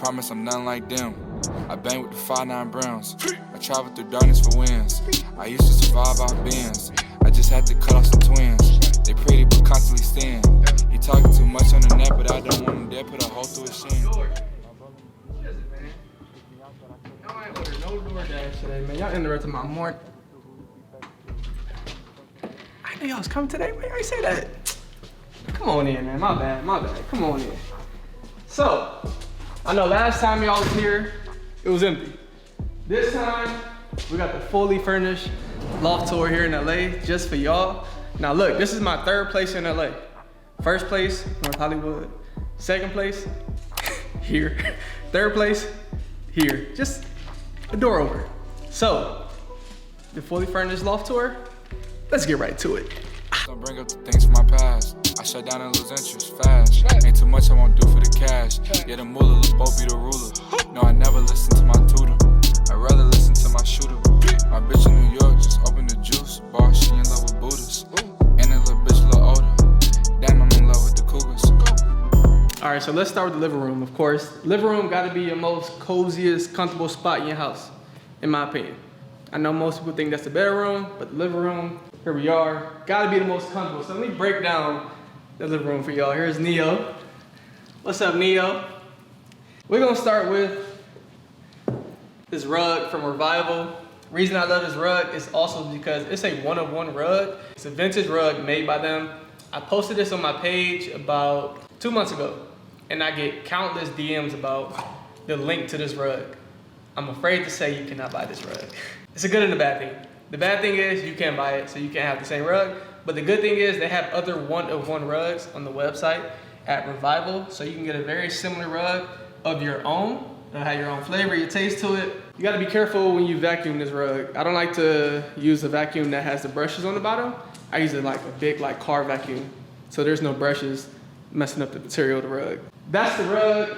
promise I'm nothing like them. I bang with the 5'9" Browns. I travel through darkness for wins. I used to survive off bins. I just had to cut off some twins. They pretty but constantly sin. He talking too much on the net, but I don't want him dead. Put a hole through his shin. What is it, man? Y'all ain't ordered no DoorDash today, man. Y'all interrupted my morning. I knew y'all was coming today. Why you say that? Come on in, man. My bad. Come on in. So, I know last time y'all was here, it was empty. This time, we got the fully furnished loft tour here in LA just for y'all. Now look, this is my third place in LA. First place, North Hollywood. Second place, here. Third place, here. Just a door over. So, the fully furnished loft tour, let's get right to it. Don't bring up the things from my past. I shut down and lose interest fast. Ain't too much I won't do for the cash. Yeah, the moolah, look, both be the ruler. No, I never listen to my tutor. I'd rather listen to my shooter. My bitch in New York just opened the juice bar. She in love with Buddhas. And the little bitch a little older. Damn, I'm in love with the Cougars. All right, so let's start with the living room, of course. Living room gotta be your most coziest, comfortable spot in your house, in my opinion. I know most people think that's the bedroom, but the living room, here we are, gotta be the most comfortable. So let me break down the living room for y'all. Here's Neo. What's up, Neo? We're gonna start with this rug from Revival. Reason I love this rug is also because it's a one-of-one rug. It's a vintage rug made by them. I posted this on my page about 2 months ago, and I get countless DMs about the link to this rug. I'm afraid to say you cannot buy this rug. It's a good and a bad thing. The bad thing is you can't buy it, so you can't have the same rug. But the good thing is they have other one-of-one rugs on the website at Revival, so you can get a very similar rug of your own. It'll have your own flavor, your taste to it. You gotta be careful when you vacuum this rug. I don't like to use a vacuum that has the brushes on the bottom. I use it like a big car vacuum, so there's no brushes messing up the material of the rug. That's the rug.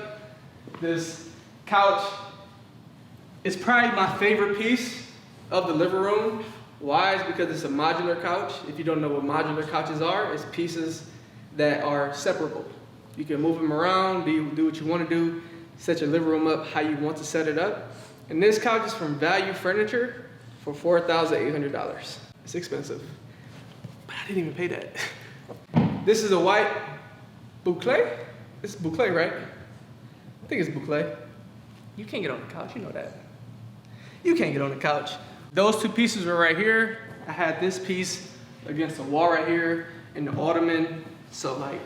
This couch is probably my favorite piece of the living room. Why? It's because it's a modular couch. If you don't know what modular couches are, it's pieces that are separable. You can move them around, do what you want to do, set your living room up how you want to set it up. And this couch is from Value Furniture for $4,800. It's expensive, but I didn't even pay that. This is a white boucle. It's boucle, right? I think it's boucle. You can't get on the couch, you know that. You can't get on the couch. Those two pieces were right here. I had this piece against the wall right here in the ottoman. So like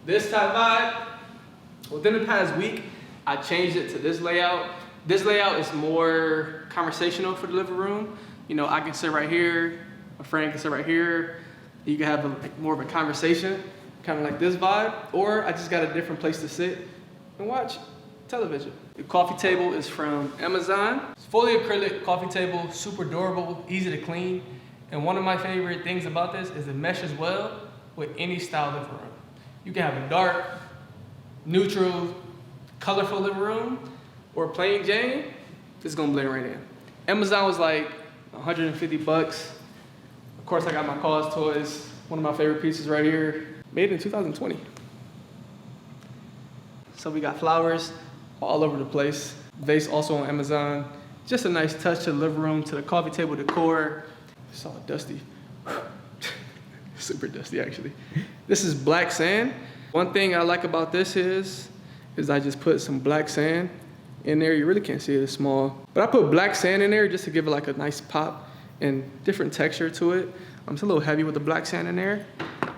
this type vibe. Within the past week, I changed it to this layout. This layout is more conversational for the living room. You know, I can sit right here, a friend can sit right here. You can have more of a conversation, kind of like this vibe, or I just got a different place to sit and watch television. The coffee table is from Amazon. It's fully acrylic coffee table, super durable, easy to clean. And one of my favorite things about this is it meshes well with any style living room. You can have a dark, neutral, colorful living room, or plain Jane, it's gonna blend right in. Amazon was like 150 bucks. Of course, I got my Cause toys, one of my favorite pieces right here, made in 2020. So we got flowers all over the place. Vase also on Amazon. Just a nice touch to the living room, to the coffee table decor. It's all dusty. Super dusty, actually. This is black sand. One thing I like about this is I just put some black sand in there. You really can't see it, it's small. But I put black sand in there just to give it like a nice pop and different texture to it. It's a little heavy with the black sand in there.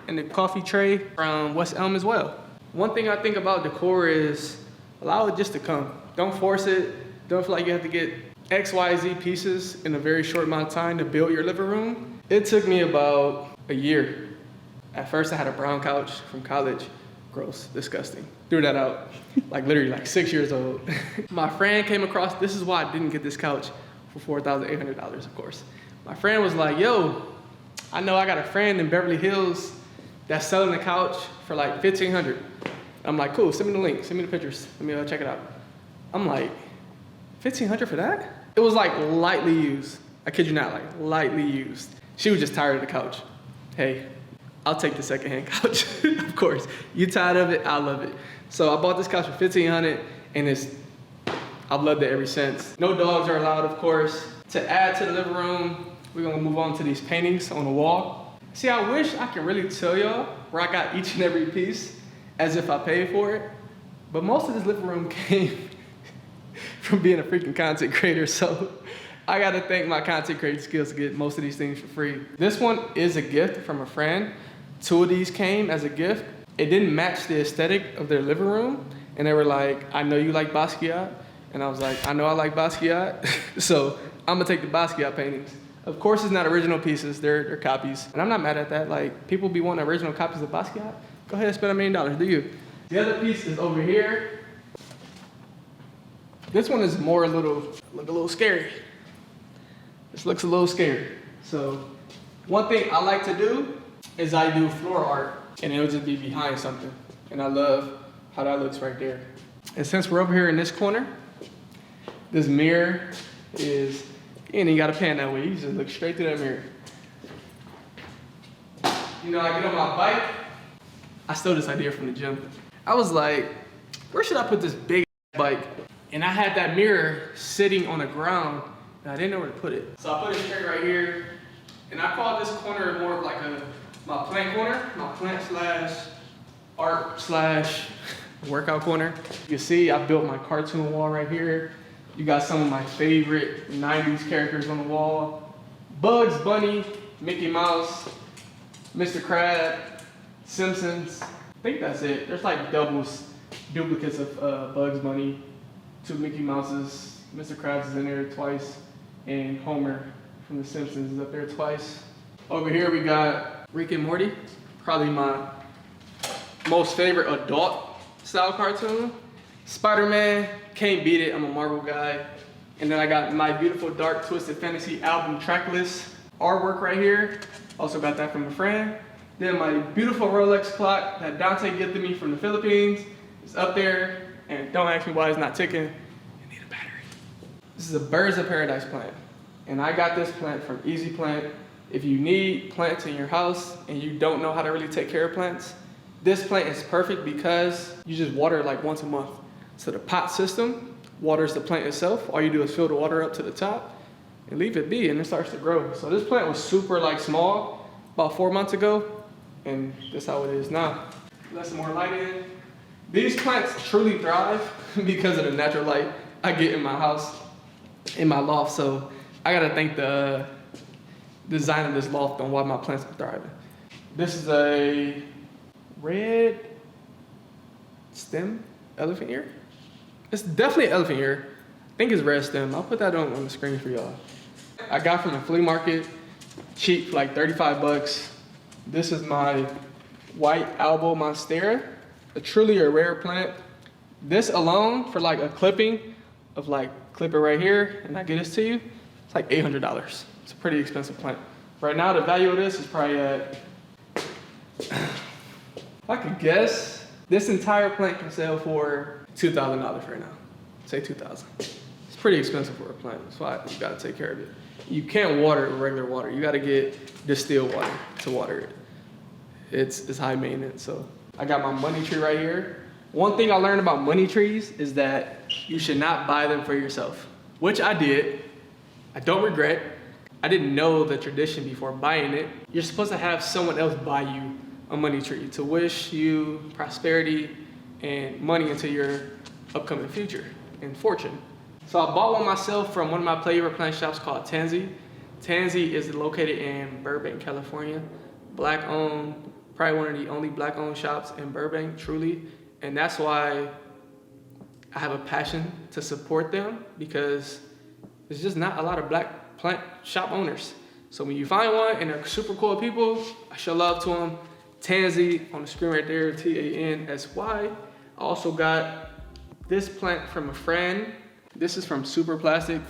And the coffee tray from West Elm as well. One thing I think about decor is allow it just to come. Don't force it. Don't feel like you have to get X, Y, Z pieces in a very short amount of time to build your living room. It took me about a year. At first I had a brown couch from college. Gross, disgusting. Threw that out, like literally like 6 years old. My friend came across, this is why I didn't get this couch for $4,800, of course. My friend was like, yo, I know I got a friend in Beverly Hills that's selling a couch for like $1,500. I'm like, cool, send me the link, send me the pictures, let me check it out. I'm like, $1,500 for that? It was like lightly used. I kid you not, like lightly used. She was just tired of the couch. Hey, I'll take the secondhand couch, of course. You tired of it, I love it. So I bought this couch for $1,500 and it's I've loved it ever since. No dogs are allowed, of course. To add to the living room, we're gonna move on to these paintings on the wall. See, I wish I could really tell y'all where I got each and every piece as if I paid for it. But most of this living room came from being a freaking content creator. So I gotta thank my content creating skills to get most of these things for free. This one is a gift from a friend. 2 of these came as a gift. It didn't match the aesthetic of their living room. And they were like, I know you like Basquiat. And I was like, I know I like Basquiat. So I'm gonna take the Basquiat paintings. Of course, it's not original pieces, they're copies. And I'm not mad at that. Like, people be wanting original copies of Basquiat. Go ahead and spend $1 million, do you? The other piece is over here. This one is more look a little scary. This looks a little scary. So one thing I like to do is I do floor art, and it'll just be behind something. And I love how that looks right there. And since we're over here in this corner, this mirror is, and you gotta pan that way. You just look straight through that mirror. You know, I get on my bike. I stole this idea from the gym. I was like, where should I put this big bike? And I had that mirror sitting on the ground, and I didn't know where to put it. So I put it straight right here. And I call this corner more of like my plant corner, my plant slash art slash workout corner. You can see I built my cartoon wall right here. You got some of my favorite 90s characters on the wall. Bugs Bunny, Mickey Mouse, Mr. Crab, Simpsons. I think that's it. There's like duplicates of Bugs Bunny, 2 Mickey Mouses, Mr. Krabs is in there twice, and Homer from The Simpsons is up there twice. Over here we got Rick and Morty, probably my most favorite adult style cartoon. Spider-Man, can't beat it, I'm a Marvel guy. And then I got my beautiful Dark Twisted Fantasy album track list artwork right here. Also got that from a friend. Then my beautiful Rolex clock that Dante gifted me from the Philippines is up there. And don't ask me why it's not ticking. It need a battery. This is a Birds of Paradise plant. And I got this plant from Easy Plant. If you need plants in your house and you don't know how to really take care of plants, this plant is perfect because you just water it like once a month. So the pot system waters the plant itself. All you do is fill the water up to the top and leave it be, and it starts to grow. So this plant was super like small about 4 months ago, and that's how it is now. Let some more light in. These plants truly thrive because of the natural light I get in my house, in my loft. So I gotta thank the design of this loft on why my plants are thriving. This is a red stem elephant ear. It's definitely elephant ear. I think it's red stem. I'll put that on the screen for y'all. I got from the flea market, cheap, for like 35 bucks. This is my white albo monstera, truly a rare plant. This alone for like a clipping of like, clip it right here, and I get this to you, it's like $800. It's a pretty expensive plant. Right now, the value of this is probably at, if I could guess, this entire plant can sell for $2,000 right now. Say $2,000. It's pretty expensive for a plant. That's why you gotta take care of it. You can't water it with regular water. You gotta get distilled water to water it. It's high maintenance. So I got my money tree right here. One thing I learned about money trees is that you should not buy them for yourself, which I did. I don't regret. I didn't know the tradition before buying it. You're supposed to have someone else buy you a money tree to wish you prosperity and money into your upcoming future and fortune. So I bought one myself from one of my favorite plant shops called Tansy. Tansy is located in Burbank, California. Black owned, probably one of the only black owned shops in Burbank, truly. And that's why I have a passion to support them, because there's just not a lot of black plant shop owners. So when you find one and they're super cool people, I show love to them. Tansy on the screen right there, Tansy. I also got this plant from a friend. This is from Super Plastic.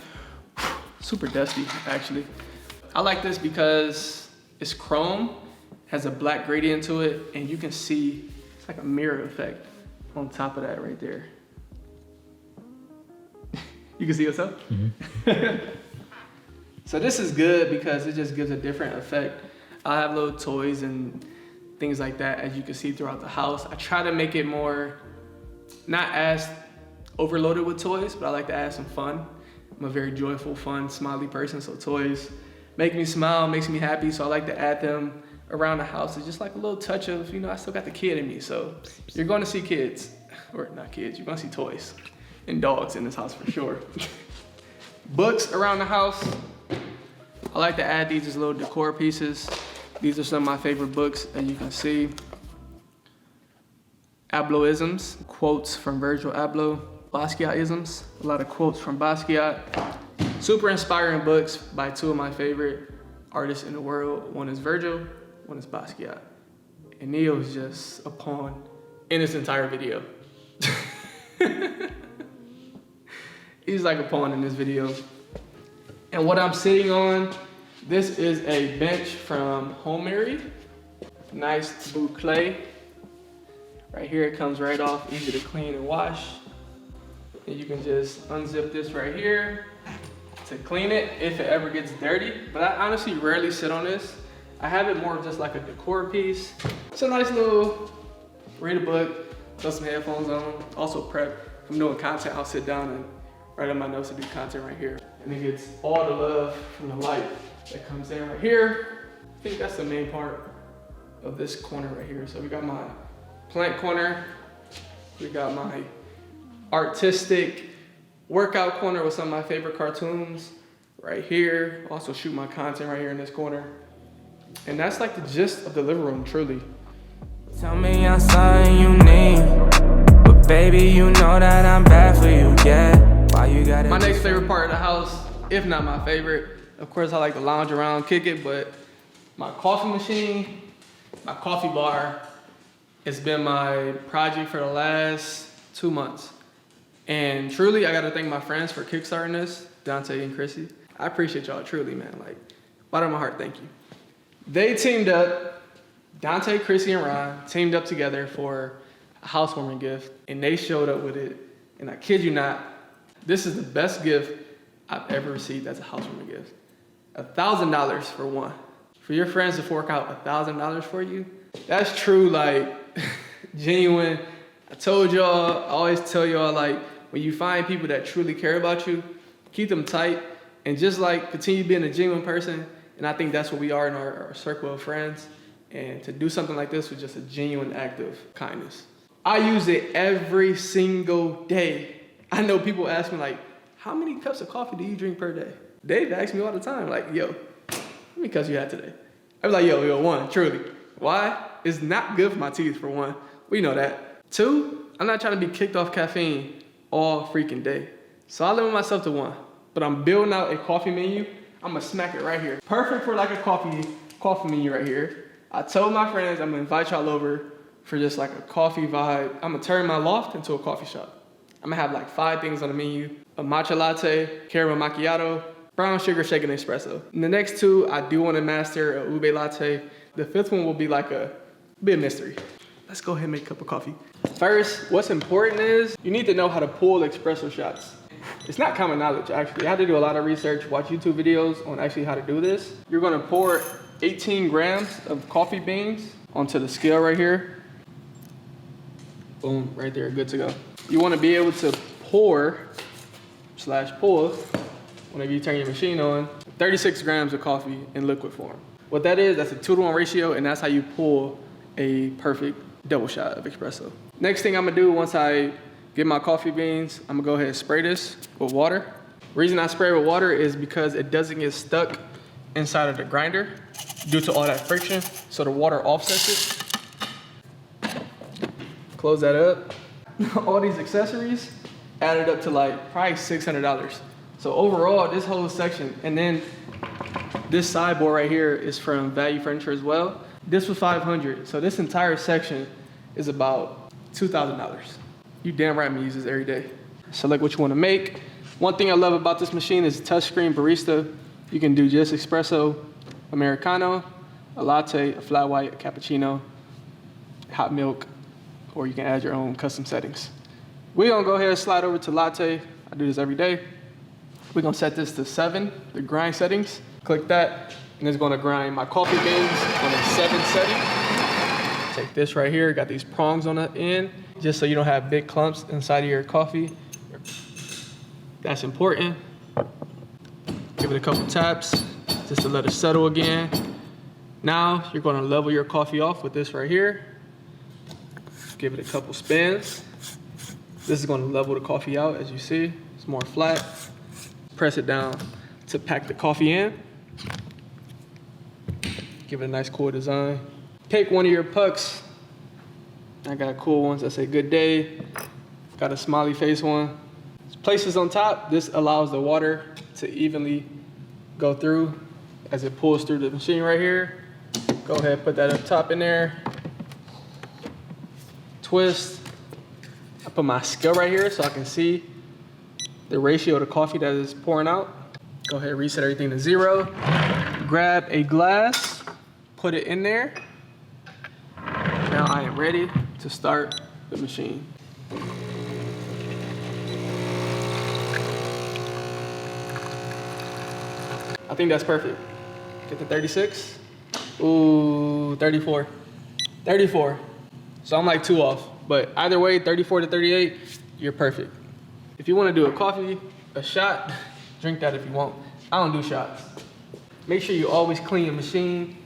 Super dusty, actually. I like this because it's chrome, has a black gradient to it, and you can see it's like a mirror effect on top of that right there. You can see yourself? Mm-hmm. So this is good because it just gives a different effect. I have little toys and things like that, as you can see throughout the house. I try to make it more, not as overloaded with toys, but I like to add some fun. I'm a very joyful, fun, smiley person, so toys make me smile, makes me happy, so I like to add them around the house. It's just like a little touch of, you know, I still got the kid in me, so you're going to see kids, or not kids, you're going to see toys and dogs in this house for sure. Books around the house. I like to add these as little decor pieces. These are some of my favorite books, as you can see. Abloisms, quotes from Virgil Abloh. Basquiat-isms, a lot of quotes from Basquiat. Super inspiring books by two of my favorite artists in the world. One is Virgil, one is Basquiat. And Neo is just a pawn in this entire video. He's like a pawn in this video. And what I'm sitting on, this is a bench from Home Married. Nice blue clay. Right here, it comes right off, easy to clean and wash. And you can just unzip this right here to clean it if it ever gets dirty. But I honestly rarely sit on this. I have it more of just like a decor piece. It's a nice little, read a book, throw some headphones on. Also prep, if I'm doing content, I'll sit down and write on my notes to do content right here. And it gets all the love from the light that comes in right here. I think that's the main part of this corner right here. So we got my plant corner, we got my artistic workout corner with some of my favorite cartoons right here. Also shoot my content right here in this corner. And that's like the gist of the living room, truly. Tell me I'm something you need, but baby, you know that I'm bad for you, yeah. Why you gotta? My next favorite part of the house, if not my favorite, of course I like to lounge around, kick it, but my coffee machine, my coffee bar, it's been my project for the last 2 months. And truly, I gotta thank my friends for kickstarting this, Dante and Chrissy. I appreciate y'all truly, man. Like, bottom of my heart, thank you. They teamed up, Dante, Chrissy, and Ron teamed up together for a housewarming gift, and they showed up with it. And I kid you not, this is the best gift I've ever received as a housewarming gift. $1,000 for one. For your friends to fork out $1,000 for you, that's true, like, genuine. I told y'all, I always tell y'all, like, when you find people that truly care about you, keep them tight and just like continue being a genuine person. And I think that's what we are in our circle of friends. And to do something like this was just a genuine act of kindness. I use it every single day. I know people ask me like, how many cups of coffee do you drink per day? Dave asks me all the time, like, yo, how many cups you had today? I was like, yo, one, truly. Why? It's not good for my teeth, for one. We know that. Two, I'm not trying to be kicked off caffeine all freaking day. So I limit myself to one. But I'm building out a coffee menu. I'm gonna smack it right here. Perfect for like a coffee menu right here. I told my friends I'm gonna invite y'all over for just like a coffee vibe. I'm gonna turn my loft into a coffee shop. I'm gonna have like 5 things on the menu. A matcha latte, caramel macchiato, brown sugar shaken espresso. And the next 2, I do wanna master a ube latte. The 5th one will be like a mystery. Let's go ahead and make a cup of coffee. First, what's important is you need to know how to pull espresso shots. It's not common knowledge, actually. I had to do a lot of research, watch YouTube videos on actually how to do this. You're gonna pour 18 grams of coffee beans onto the scale right here. Boom, right there, good to go. You wanna be able to pour/pull, whenever you turn your machine on, 36 grams of coffee in liquid form. What that is, that's a 2-to-1 ratio, and that's how you pull a perfect double shot of espresso. Next thing I'm gonna do once I get my coffee beans, I'm gonna go ahead and spray this with water. Reason I spray with water is because it doesn't get stuck inside of the grinder due to all that friction, so the water offsets it. Close that up. All these accessories added up to like probably $600. So overall, this whole section, and then this sideboard right here is from Value Furniture as well. This was $500, so this entire section is about $2,000. You damn right I'm gonna use this every day. Select what you wanna make. One thing I love about this machine is touchscreen barista. You can do just espresso, Americano, a latte, a flat white, a cappuccino, hot milk, or you can add your own custom settings. We're gonna go ahead and slide over to latte. I do this every day. We're gonna set this to 7, the grind settings. Click that, and it's gonna grind my coffee beans on a 7 setting. Take this right here, got these prongs on the end, just so you don't have big clumps inside of your coffee. That's important. Give it a couple taps just to let it settle again. Now you're gonna level your coffee off with this right here. Give it a couple spins. This is gonna level the coffee out, as you see. It's more flat. Press it down to pack the coffee in. Give it a nice cool design. Pick one of your pucks. I got cool ones that say good day. Got a smiley face one. Place this on top. This allows the water to evenly go through as it pulls through the machine right here. Go ahead, put that up top in there. Twist. I put my scale right here so I can see the ratio of the coffee that is pouring out. Go ahead, reset everything to 0. Grab a glass, put it in there. Now I am ready to start the machine. I think that's perfect. Get the 36. Ooh, 34. 34. So I'm like 2 off. But either way, 34 to 38, you're perfect. If you want to do a coffee, a shot, drink that if you want. I don't do shots. Make sure you always clean your machine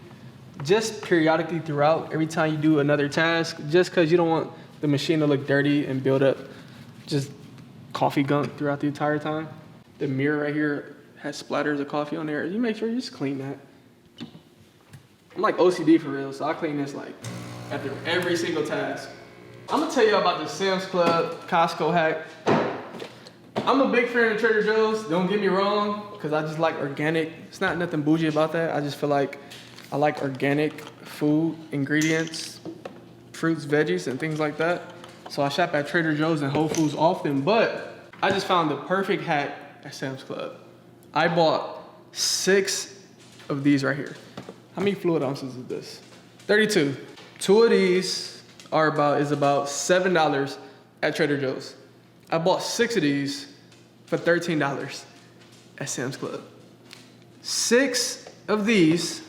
just periodically throughout, every time you do another task, just because you don't want the machine to look dirty and build up just coffee gunk throughout the entire time. The mirror right here has splatters of coffee on there. You make sure you just clean that. I'm like OCD for real, so I clean this like after every single task. I'm gonna tell you about the Sam's Club Costco hack. I'm a big fan of Trader Joe's, don't get me wrong, because I just like organic. It's not nothing bougie about that. I just feel like I like organic food, ingredients, fruits, veggies, and things like that. So I shop at Trader Joe's and Whole Foods often, but I just found the perfect hack at Sam's Club. I bought 6 of these right here. How many fluid ounces is this? 32. 2 of these is about $7 at Trader Joe's. I bought 6 of these for $13 at Sam's Club. 6 of these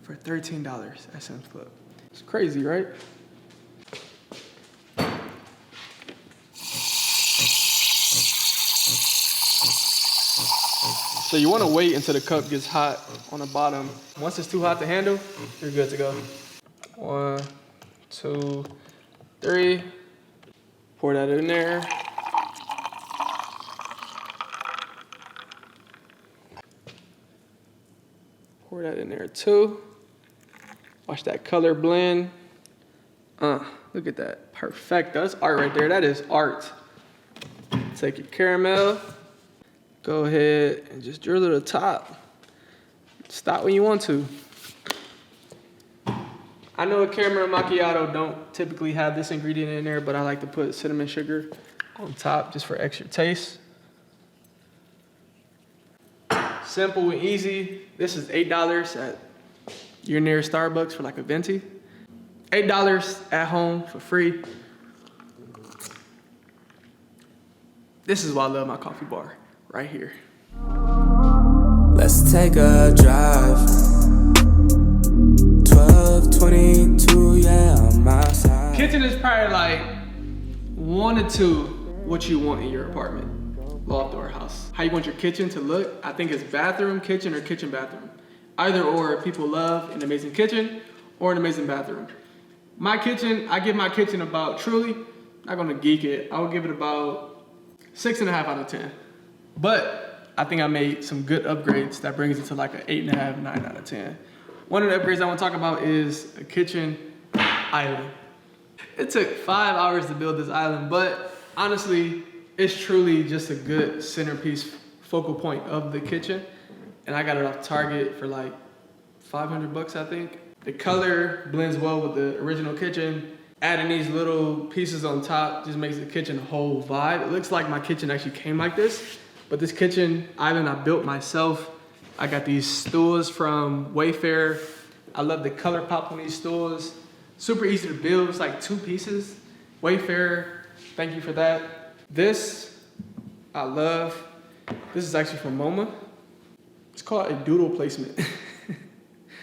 for $13 at Sam's Club. It's crazy, right? So you want to wait until the cup gets hot on the bottom. Once it's too hot to handle, you're good to go. 1, 2, 3. Pour that in there. Pour that in there too. Watch that color blend. Look at that. Perfect. That's art right there. That is art. Take your caramel. Go ahead and just drill to the top. Stop when you want to. I know a caramel macchiato don't typically have this ingredient in there, but I like to put cinnamon sugar on top just for extra taste. Simple and easy. This is $8 at your nearest Starbucks for like a venti. $8 at home for free. This is why I love my coffee bar, right here. Let's take a drive. 12:22, yeah, I'm outside. Kitchen is probably like 1 to 2 what you want in your apartment, loft or house. How you want your kitchen to look? I think it's bathroom, kitchen, or kitchen, bathroom. Either or, people love an amazing kitchen or an amazing bathroom. My kitchen, I give my kitchen about, truly, not gonna geek it, I would give it about 6.5 out of 10. But I think I made some good upgrades that brings it to like an 8.5, 9 out of 10. One of the upgrades I want to talk about is a kitchen island. It took 5 hours to build this island, but honestly, it's truly just a good centerpiece, focal point of the kitchen. And I got it off Target for like $500, I think. The color blends well with the original kitchen. Adding these little pieces on top just makes the kitchen a whole vibe. It looks like my kitchen actually came like this, but this kitchen island I built myself. I got these stools from Wayfair. I love the color pop on these stools. Super easy to build, it's like 2 pieces. Wayfair, thank you for that. This, I love. This is actually from MoMA. It's called a doodle placement.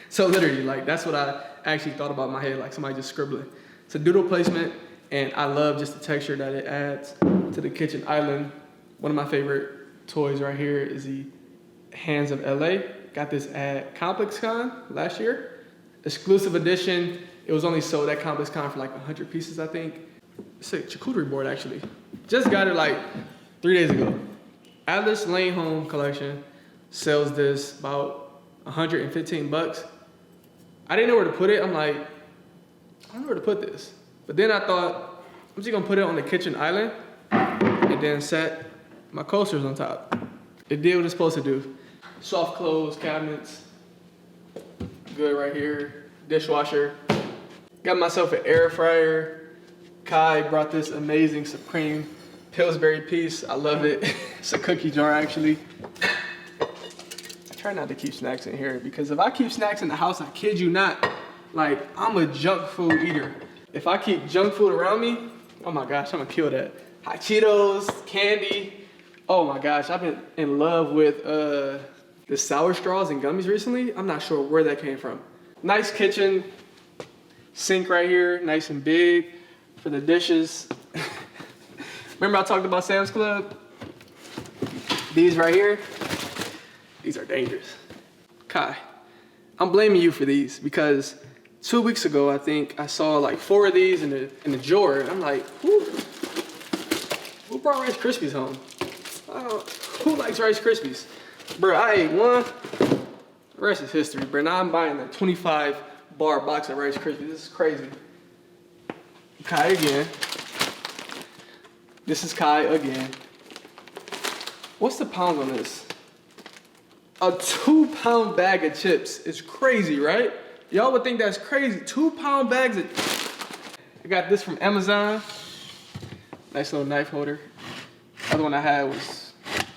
So literally, like that's what I actually thought about in my head, like somebody just scribbling. It's a doodle placement, and I love just the texture that it adds to the kitchen island. One of my favorite toys right here is the Hands of LA. Got this at ComplexCon last year. Exclusive edition. It was only sold at ComplexCon for like 100 pieces, I think. It's a charcuterie board, actually. Just got it like 3 days ago. Atlas Lane Home Collection sells this about 115 bucks. I didn't know where to put it. I'm like, I don't know where to put this. But then I thought, I'm just gonna put it on the kitchen island and then set my coasters on top. It did what it's supposed to do. Soft close cabinets, good right here. Dishwasher. Got myself an air fryer. Kai brought this amazing Supreme Pillsbury piece. I love it. It's a cookie jar, actually. I try not to keep snacks in here because if I keep snacks in the house, I kid you not, like, I'm a junk food eater. If I keep junk food around me, oh my gosh, I'm gonna kill that. Hot Cheetos, candy. Oh my gosh, I've been in love with the sour straws and gummies recently. I'm not sure where that came from. Nice kitchen, sink right here, nice and big for the dishes. Remember I talked about Sam's Club? These right here, these are dangerous. Kai, I'm blaming you for these because 2 weeks ago, I think I saw like 4 of these in the drawer, and I'm like, who brought Rice Krispies home? Who likes Rice Krispies? Bro, I ate one. The rest is history, bro. Now I'm buying a 25 bar box of Rice Krispies. This is crazy. Kai again. This is Kai again. What's the pound on this? A 2-pound bag of chips is crazy, right? Y'all would think that's crazy. 2-pound bags of... I got this from Amazon. Nice little knife holder. The other one I had was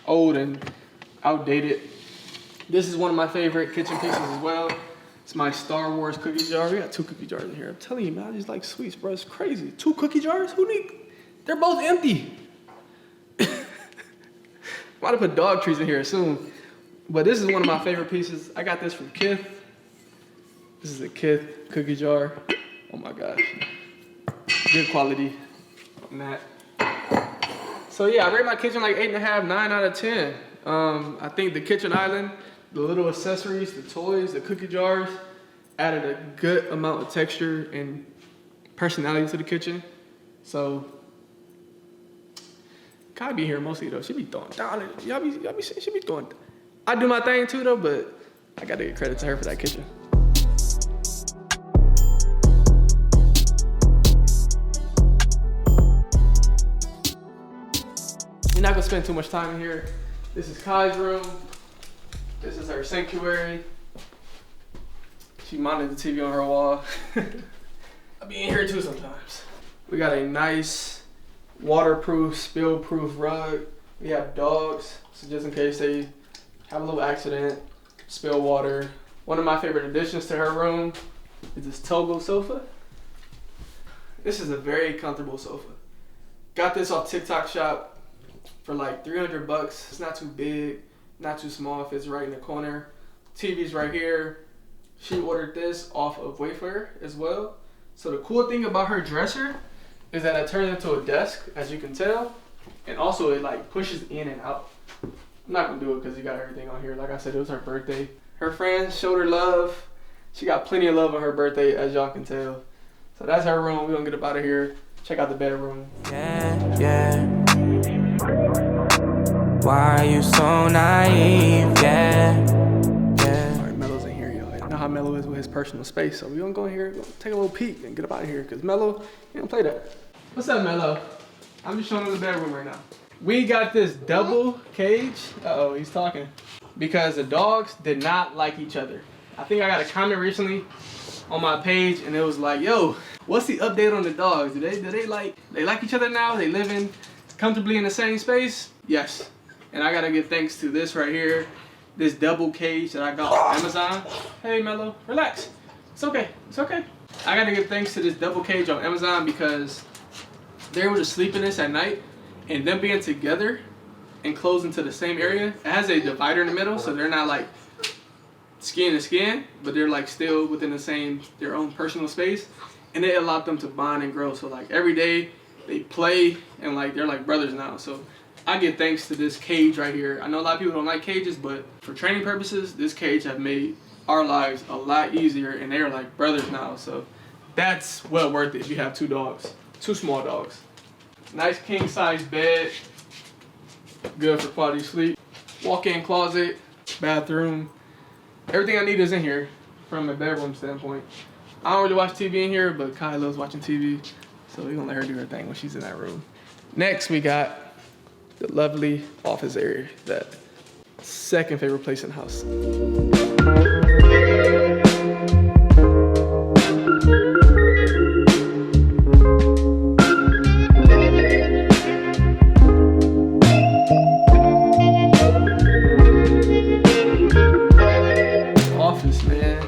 old and outdated. This is one of my favorite kitchen pieces as well. It's my Star Wars cookie jar. We got 2 cookie jars in here. I'm telling you, man, I just like sweets, bro. It's crazy. 2 cookie jars? Who need... They're both empty. I'm about to put dog treats in here soon. But this is one of my favorite pieces. I got this from Kith. This is a Kith cookie jar. Oh my gosh. Good quality on that. So yeah, I rate my kitchen like 8.5, 9 out of 10. I think the kitchen island, the little accessories, the toys, the cookie jars, added a good amount of texture and personality to the kitchen. So, Kai be here mostly though. She be throwing down. Y'all be saying she be throwing. I do my thing too though, but I gotta give credit to her for that kitchen. We're not gonna spend too much time in here. This is Kai's room. This is her sanctuary. She mounted the TV on her wall. I'll be in here too sometimes. We got a nice waterproof, spill-proof rug. We have dogs, so just in case they have a little accident, spill water. One of my favorite additions to her room is this Togo sofa. This is a very comfortable sofa. Got this off TikTok Shop for like 300 bucks. It's not too big, not too small, it fits right in the corner. TV's right here. She ordered this off of Wayfair as well. So the cool thing about her dresser is that it turns into a desk, as you can tell. And also it like pushes in and out. I'm not gonna do it because you got everything on here. Like I said, it was her birthday. Her friends showed her love. She got plenty of love on her birthday, as y'all can tell. So that's her room. We're gonna get up out of here. Check out the bedroom. Yeah, yeah. Why are you so naive? Yeah, yeah. All right, Melo's in here, y'all. I know how Melo is with his personal space, so we're gonna go in here, take a little peek, and get up out of here. Cause Melo, he don't play that. What's up, Melo? I'm just showing him the bedroom right now. We got this double cage. Uh-oh, he's talking. Because the dogs did not like each other. I think I got a comment recently on my page, and it was like, yo, what's the update on the dogs? Do they like each other now? They living comfortably in the same space? Yes. And I gotta give thanks to this right here, this double cage that I got on Amazon. Hey, Melo, relax. It's okay, it's okay. I gotta give thanks to this double cage on Amazon because they're able to sleep in this at night, and them being together and closed into the same area, it has a divider in the middle, so they're not like skin to skin, but they're like still within the same, their own personal space, and it allowed them to bond and grow. So like every day they play, and like they're like brothers now. So I give thanks to this cage right here. I know a lot of people don't like cages, but for training purposes, this cage have made our lives a lot easier, and they're like brothers now. So that's well worth it if you have 2 dogs, 2 small dogs. Nice king size bed, good for quality sleep. Walk-in closet, bathroom. Everything I need is in here from a bedroom standpoint. I don't really watch TV in here, but Kai loves watching TV, so we're gonna let her do her thing when she's in that room. Next, we got the lovely office area, that second favorite place in the house. Office, man.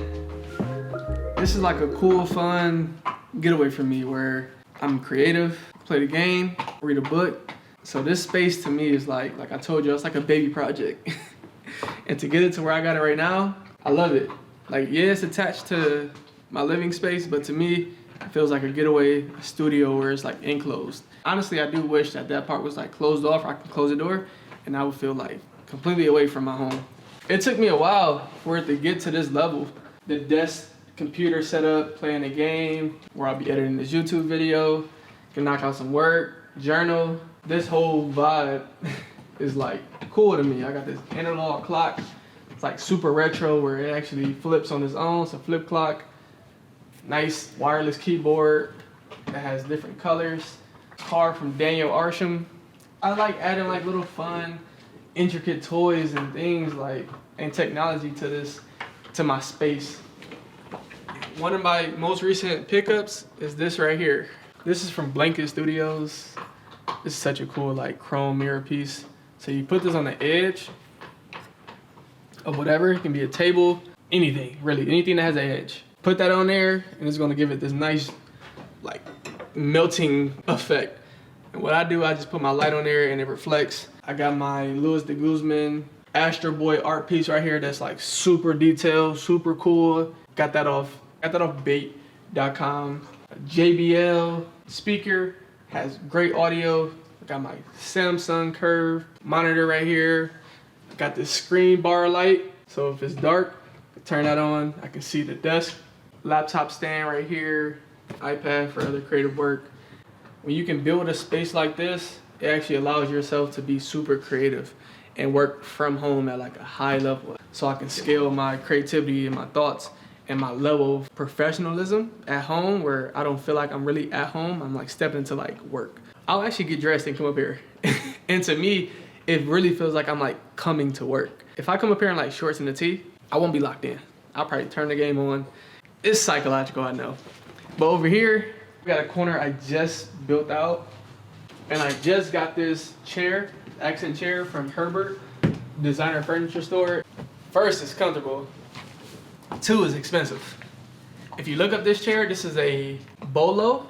This is like a cool, fun getaway for me where I'm creative, play the game, read a book. So this space to me is like I told you, it's like a baby project. And to get it to where I got it right now, I love it. Like, yeah, it's attached to my living space, but to me, it feels like a getaway, a studio where it's like enclosed. Honestly, I do wish that that part was like closed off, or I could close the door, and I would feel like completely away from my home. It took me a while for it to get to this level. The desk, computer setup, playing a game, where I'll be editing this YouTube video, can knock out some work, journal. This whole vibe is like cool to me. I got this analog clock. It's like super retro where it actually flips on its own. It's a flip clock. Nice wireless keyboard that has different colors. Car from Daniel Arsham. I like adding like little fun, intricate toys and things like, and technology to my space. One of my most recent pickups is this right here. This is from Blanket Studios. This is such a cool like chrome mirror piece. So you put this on the edge of whatever. It can be a table, anything, really, anything that has an edge. Put that on there and it's gonna give it this nice like melting effect. And what I do, I just put my light on there and it reflects. I got my Louis de Guzman Astro Boy art piece right here that's like super detailed, super cool. Got that off bait.com. JBL speaker, has great audio. I got my Samsung Curve monitor right here. I got this screen bar light, so if it's dark, I turn that on. I can see the desk. Laptop stand right here. iPad for other creative work. When you can build a space like this, it actually allows yourself to be super creative and work from home at like a high level. So I can scale my creativity and my thoughts and my level of professionalism at home where I don't feel like I'm really at home. I'm like stepping into like work. I'll actually get dressed and come up here. And to me, it really feels like I'm like coming to work. If I come up here in like shorts and a tee, I won't be locked in. I'll probably turn the game on. It's psychological, I know. But over here, we got a corner I just built out. And I just got this chair, accent chair from Herbert, designer furniture store. First, it's comfortable. 2, is expensive. If you look up this chair, this is a Bolo,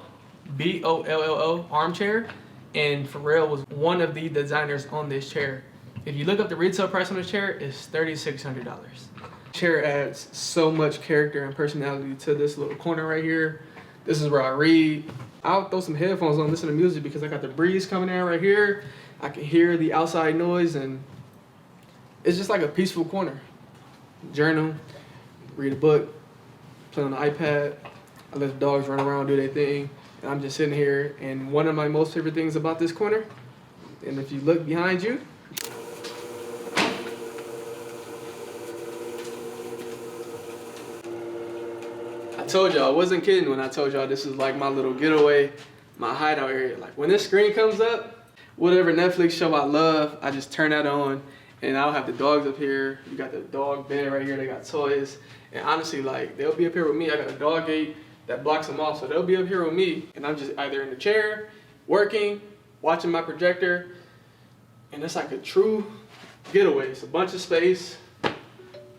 B-O-L-L-O armchair, and Pharrell was one of the designers on this chair. If you look up the retail price on this chair, it's $3,600. Chair adds so much character and personality to this little corner right here. This is where I read. I'll throw some headphones on, listen to music because I got the breeze coming in right here. I can hear the outside noise and it's just like a peaceful corner. Journal, read a book, play on the iPad. I let the dogs run around, do their thing. And I'm just sitting here. And one of my most favorite things about this corner, and if you look behind you, I told y'all, I wasn't kidding when I told y'all this is like my little getaway, my hideout area. Like when this screen comes up, whatever Netflix show I love, I just turn that on and I'll have the dogs up here. You got the dog bed right here, they got toys. And honestly, like they'll be up here with me. I got a dog gate that blocks them off, so they'll be up here with me and I'm just either in the chair, working, watching my projector, and it's like a true getaway. It's a bunch of space,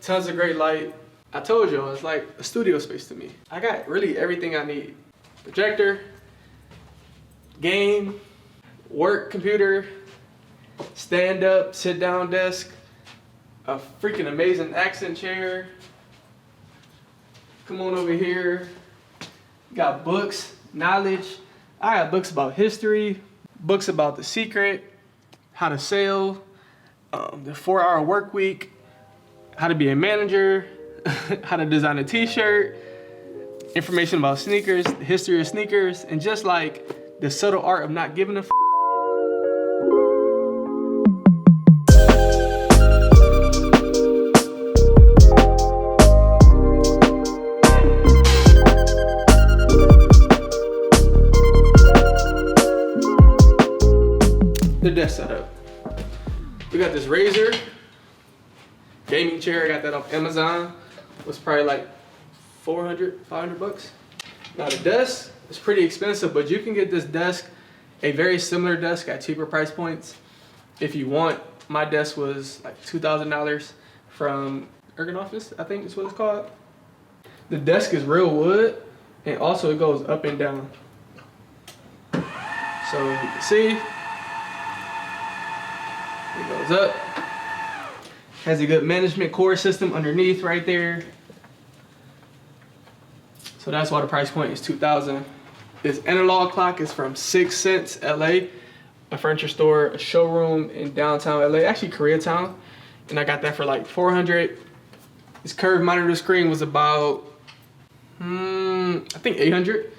tons of great light. I told y'all, it's like a studio space to me. I got really everything I need. Projector, game, work computer, stand up, sit down desk, a freaking amazing accent chair. Come on over here. Got books, knowledge. I got books about history, books about The Secret, how to sell, the 4-hour work week, how to be a manager, how to design a t-shirt, information about sneakers, the history of sneakers, and just like the subtle art of not giving a f. The desk setup. We got this Razer gaming chair. I got that off Amazon. It was probably like 400, 500 bucks. Now the desk is pretty expensive, but you can get this desk, a very similar desk at cheaper price points if you want. My desk was like $2,000 from Ergon, I think is what it's called. The desk is real wood, and also it goes up and down. So you can see, it goes up. Has a good management core system underneath right there. So that's why the price point is $2,000. This analog clock is from 6 Cents LA, a furniture store, a showroom in downtown LA, actually Koreatown. And I got that for like $400. This curved monitor screen was about, I think $800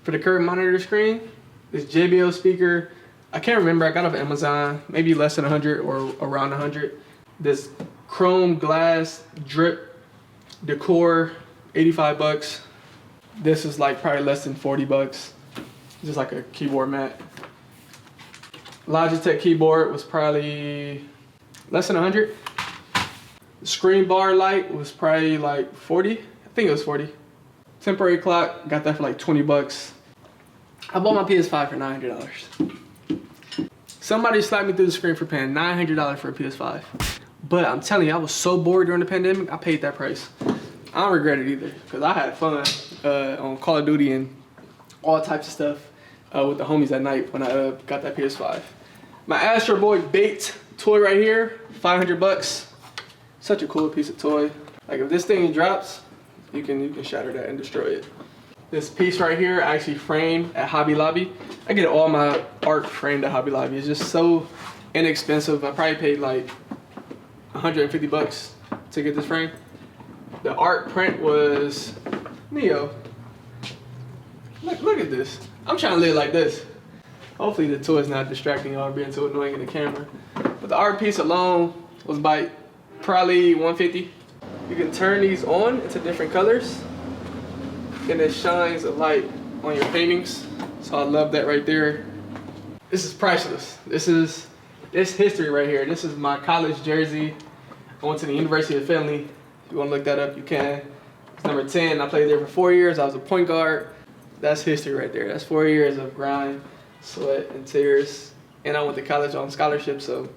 for the curved monitor screen. This JBL speaker, I can't remember, I got it off Amazon, maybe less than 100 or around 100. This chrome glass drip decor, 85 bucks. This is like probably less than 40 bucks. Just like a keyboard mat. Logitech keyboard was probably less than 100. The screen bar light was probably like 40. I think it was 40. Temporary clock, got that for like 20 bucks. I bought my PS5 for $900. Somebody slapped me through the screen for paying $900 for a PS5. But I'm telling you, I was so bored during the pandemic, I paid that price. I don't regret it either, because I had fun on Call of Duty and all types of stuff with the homies at night when I got that PS5. My Astro Boy baked toy right here, 500 bucks. Such a cool piece of toy. Like if this thing drops, you can shatter that and destroy it. This piece right here, I actually framed at Hobby Lobby. I get all my art framed at Hobby Lobby. It's just so inexpensive. I probably paid like 150 bucks to get this frame. The art print was Neo. Look at this. I'm trying to live like this. Hopefully the toy is not distracting y'all or being too annoying in the camera. But the art piece alone was by probably 150. You can turn these on into different colors, and it shines a light on your paintings. So I love that right there. This is priceless. This history right here. This is my college jersey. I went to the University of Finley. If you want to look that up, you can. It's number 10. I played there for 4 years. I was a point guard. That's history right there. That's 4 years of grind, sweat, and tears. And I went to college on scholarship, so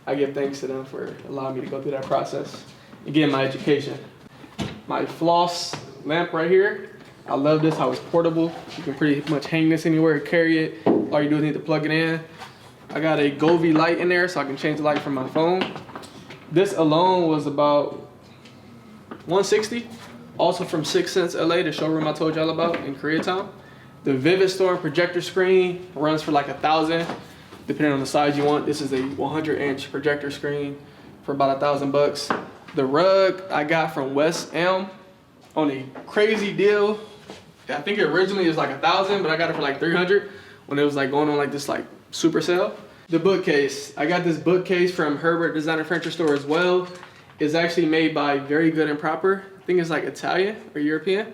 I give thanks to them for allowing me to go through that process and get my education. My floss lamp right here. I love this, how it's portable. You can pretty much hang this anywhere, carry it. All you do is need to plug it in. I got a Govee light in there so I can change the light from my phone. This alone was about $160. Also from 6 Cents LA, the showroom I told y'all about in Koreatown. The Vivid Storm projector screen runs for like $1,000, depending on the size you want. This is a 100-inch projector screen for about $1,000. The rug I got from West Elm on a crazy deal. I think it originally was like $1,000, but I got it for like $300 when it was like going on like this like super sale. The bookcase, I got this bookcase from Herbert Designer Furniture Store as well. It's actually made by Very Good and Proper. I think it's like Italian or European.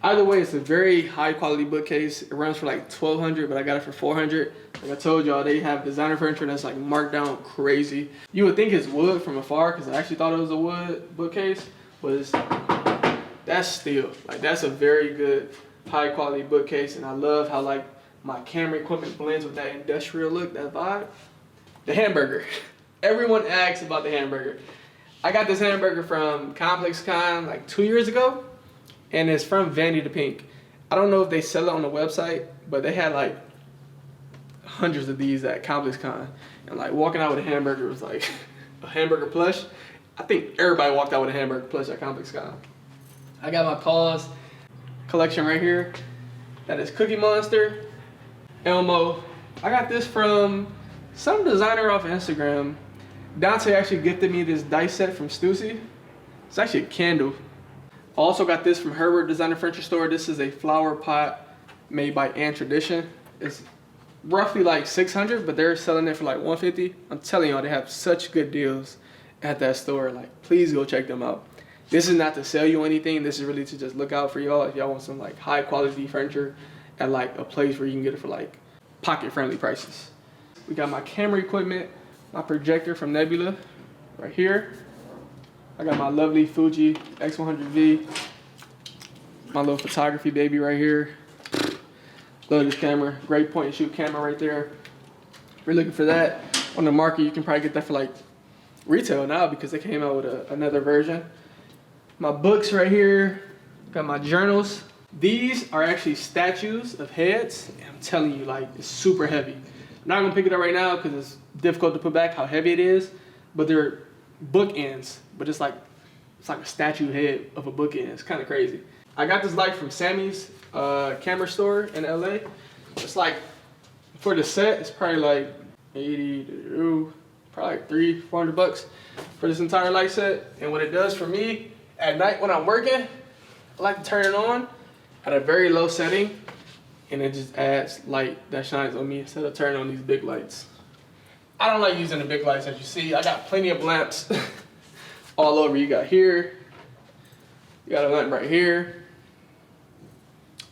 Either way, it's a very high quality bookcase. It runs for like $1,200, but I got it for $400. Like I told y'all, they have designer furniture that's like marked down crazy. You would think it's wood from afar because I actually thought it was a wood bookcase, but that's steel. Like that's a very good high quality bookcase, and I love how like my camera equipment blends with that industrial look, that vibe. The hamburger. Everyone asks about the hamburger. I got this hamburger from Complex Con like 2 years ago, and it's from Vandy to Pink. I don't know if they sell it on the website, but they had like hundreds of these at Complex Con. And like walking out with a hamburger was like a hamburger plush. I think everybody walked out with a hamburger plush at Complex Con. I got my Paws collection right here. That is Cookie Monster, Elmo. I got this from some designer off Instagram, Dante actually gifted me this dice set from Stussy. It's actually a candle. I also got this from Herbert Designer Furniture Store. This is a flower pot made by Tradition. It's roughly like $600, but they're selling it for like $150. I'm telling y'all, they have such good deals at that store. Like, please go check them out. This is not to sell you anything. This is really to just look out for y'all if y'all want some like high quality furniture at like a place where you can get it for like pocket friendly prices. We got my camera equipment, my projector from Nebula right here. I got my lovely Fuji X100V, my little photography baby right here. Love this camera, great point and shoot camera right there. If you're looking for that on the market, you can probably get that for like retail now because they came out with another version. My books right here, got my journals. These are actually statues of heads, and I'm telling you, like, it's super heavy. I'm not gonna pick it up right now because it's difficult to put back how heavy it is, but they're bookends, but it's like a statue head of a bookend. It's kind of crazy. I got this light from Sammy's camera store in LA. It's like, for the set, it's probably like 80 to probably like $300-400 for this entire light set. And what it does for me at night when I'm working, I like to turn it on at a very low setting, and it just adds light that shines on me instead of turning on these big lights. I don't like using the big lights. As you see, I got plenty of lamps all over. You got here, you got a lamp right here,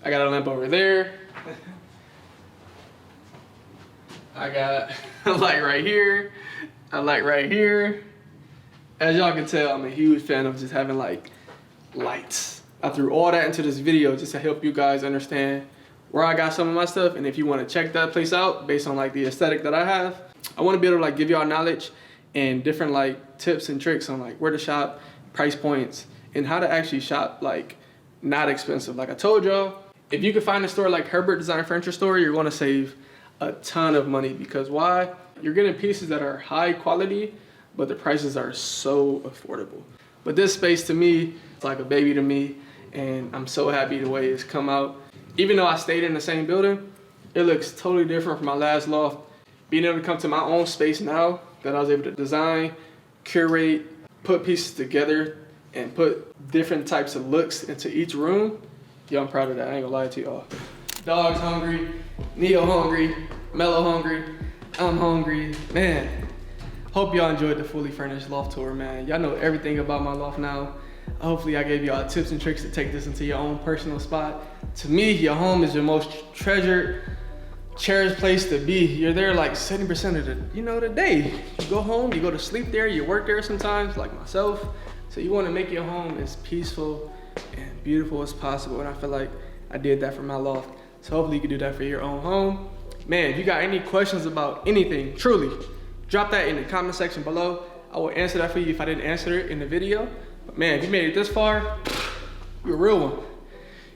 I got a lamp over there, I got a light right here, a light right here. As y'all can tell, I'm a huge fan of just having like lights. I threw all that into this video just to help you guys understand where I got some of my stuff, and if you want to check that place out based on like the aesthetic that I have. I want to be able to like give y'all knowledge and different like tips and tricks on like where to shop, price points, and how to actually shop like not expensive. Like I told y'all, if you can find a store like Herbert Designer Furniture Store, you're going to save a ton of money. Because why? You're getting pieces that are high quality, but the prices are so affordable. But this space to me, it's like a baby to me, and I'm so happy the way it's come out. Even though I stayed in the same building, it looks totally different from my last loft. Being able to come to my own space now that I was able to design, curate, put pieces together, and put different types of looks into each room, yo, I'm proud of that. I ain't gonna lie to y'all. Dog's hungry, Neo hungry, Mello hungry, I'm hungry. Man, hope y'all enjoyed the fully furnished loft tour, man. Y'all know everything about my loft now. Hopefully I gave y'all tips and tricks to take this into your own personal spot. To me, your home is your most treasured, cherished place to be. You're there like 70% of the day. You go home, you go to sleep there, you work there sometimes, like myself. So you want to make your home as peaceful and beautiful as possible. And I feel like I did that for my loft. So hopefully you can do that for your own home. Man, if you got any questions about anything, truly, drop that in the comment section below. I will answer that for you if I didn't answer it in the video. But man, if you made it this far, you're a real one.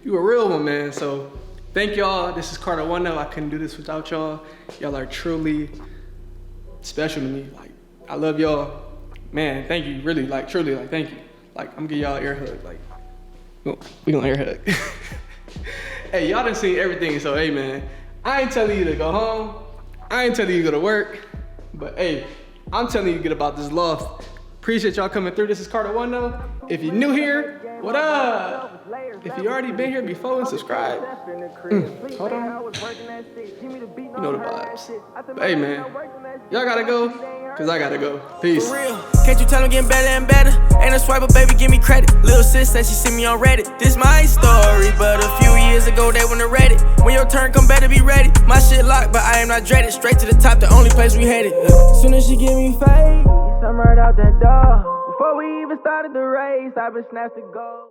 You a real one, man. So thank y'all. This is Carter Wonder. I couldn't do this without y'all. Y'all are truly special to me. Like, I love y'all. Man, thank you. Really, like, truly, like, thank you. Like, I'm gonna give y'all an air hug. Like, we gonna air hug. Hey, y'all done seen everything, so hey, man, I ain't telling you to go home. I ain't telling you to go to work. But hey, I'm telling you to get about this loft. Appreciate y'all coming through. This is Carter Wonder. If you're new here, what up? If you already been here before and subscribed, hold on. You know the vibes. But hey, man, y'all gotta go, cause I gotta go. Peace. For real. Can't you tell I'm getting better and better? Ain't a swiper, baby, give me credit. Little sis said she see me on Reddit. This my story, but a few years ago they wouldn't have read it. When your turn come, better be ready. My shit locked, but I am not dreaded. Straight to the top, the only place we headed. Soon as she give me fade, I'm right out that door. Before we even started the race, I've been snatched to gold.